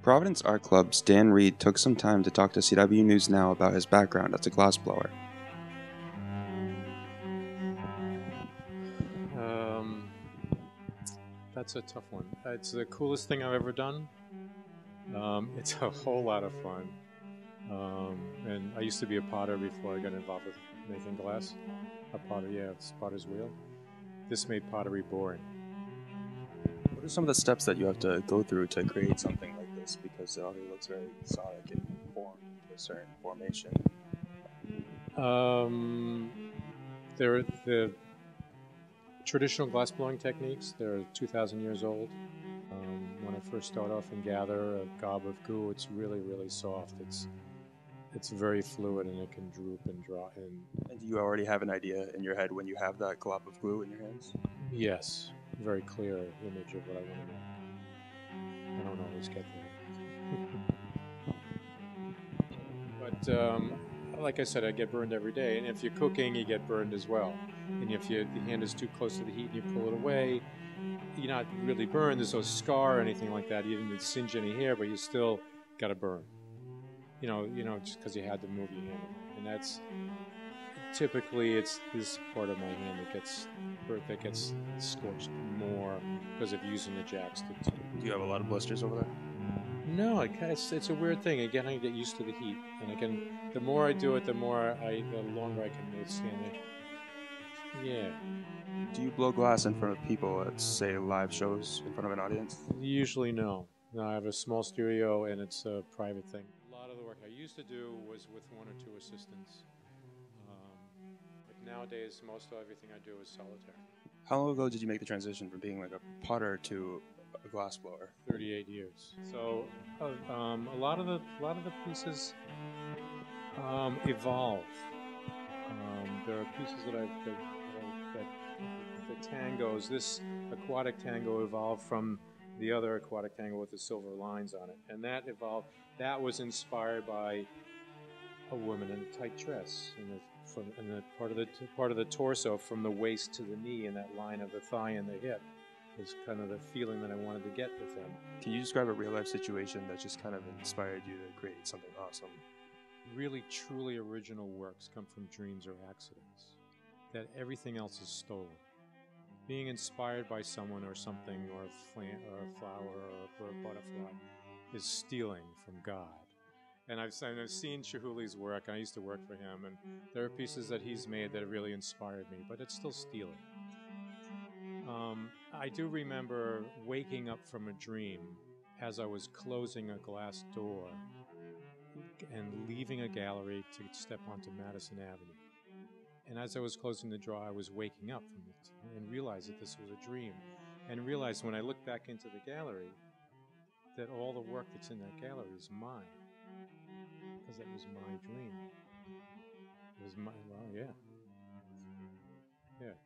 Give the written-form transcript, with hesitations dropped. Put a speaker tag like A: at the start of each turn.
A: Providence Art Club's Dan Reed took some time to talk to CW News Now about his background as a glassblower.
B: That's a tough one. It's the coolest thing I've ever done. It's a whole lot of fun. And I used to be a potter before I got involved with making glass. A potter, yeah, it's potter's wheel. This made pottery boring.
A: What are some of the steps that you have to go through to create something like this? Because it already looks very exotic and formed into a certain formation.
B: There are the traditional glass blowing techniques. They're 2,000 years old. When I first start off and gather a gob of goo, it's really, really soft. It's very fluid and it can droop and draw in.
A: And do you already have an idea in your head when you have that glob of glue in your hands?
B: Yes, very clear image of what I want to make. I don't always get there. But like I said, I get burned every day. And if you're cooking, you get burned as well. And if the hand is too close to the heat and you pull it away, you're not really burned. There's no scar or anything like that. You didn't singe any hair, but you still got to burn. You know, just because you had to move your hand. And that's typically it's this part of my hand that gets scorched more because of using the jacks.
A: Do you have a lot of blisters over there?
B: No, it's a weird thing. Again, I get used to the heat, and the more I do it, the longer I can withstand it. Yeah.
A: Do you blow glass in front of people at, say, live shows in front of an audience?
B: Usually no. No, I have a small studio, and it's a private thing. A lot of the work I used to do was with one or two assistants. But nowadays, most of everything I do is solitary.
A: How long ago did you make the transition from being like a potter to a glass blower?
B: 38 years. So a lot of the pieces evolve. There are pieces that the tangos. This aquatic tango evolved from the other aquatic tango with the silver lines on it, and that evolved. That was inspired by a woman in a tight dress, and the part of the torso from the waist to the knee, and that line of the thigh and the hip is kind of the feeling that I wanted to get with them.
A: Can you describe a real life situation that just kind of inspired you to create something awesome?
B: Really, truly original works come from dreams or accidents. That everything else is stolen. Being inspired by someone or something, or a flower or a butterfly, is stealing from God. And I've seen Chihuly's work. I used to work for him, and there are pieces that he's made that have really inspired me, but it's still stealing. I do remember waking up from a dream as I was closing a glass door and leaving a gallery to step onto Madison Avenue. And as I was closing the door, I was waking up from it and realized that this was a dream. And realized when I looked back into the gallery that all the work that's in that gallery is mine. Because that was my dream. It was my, well, yeah. Yeah.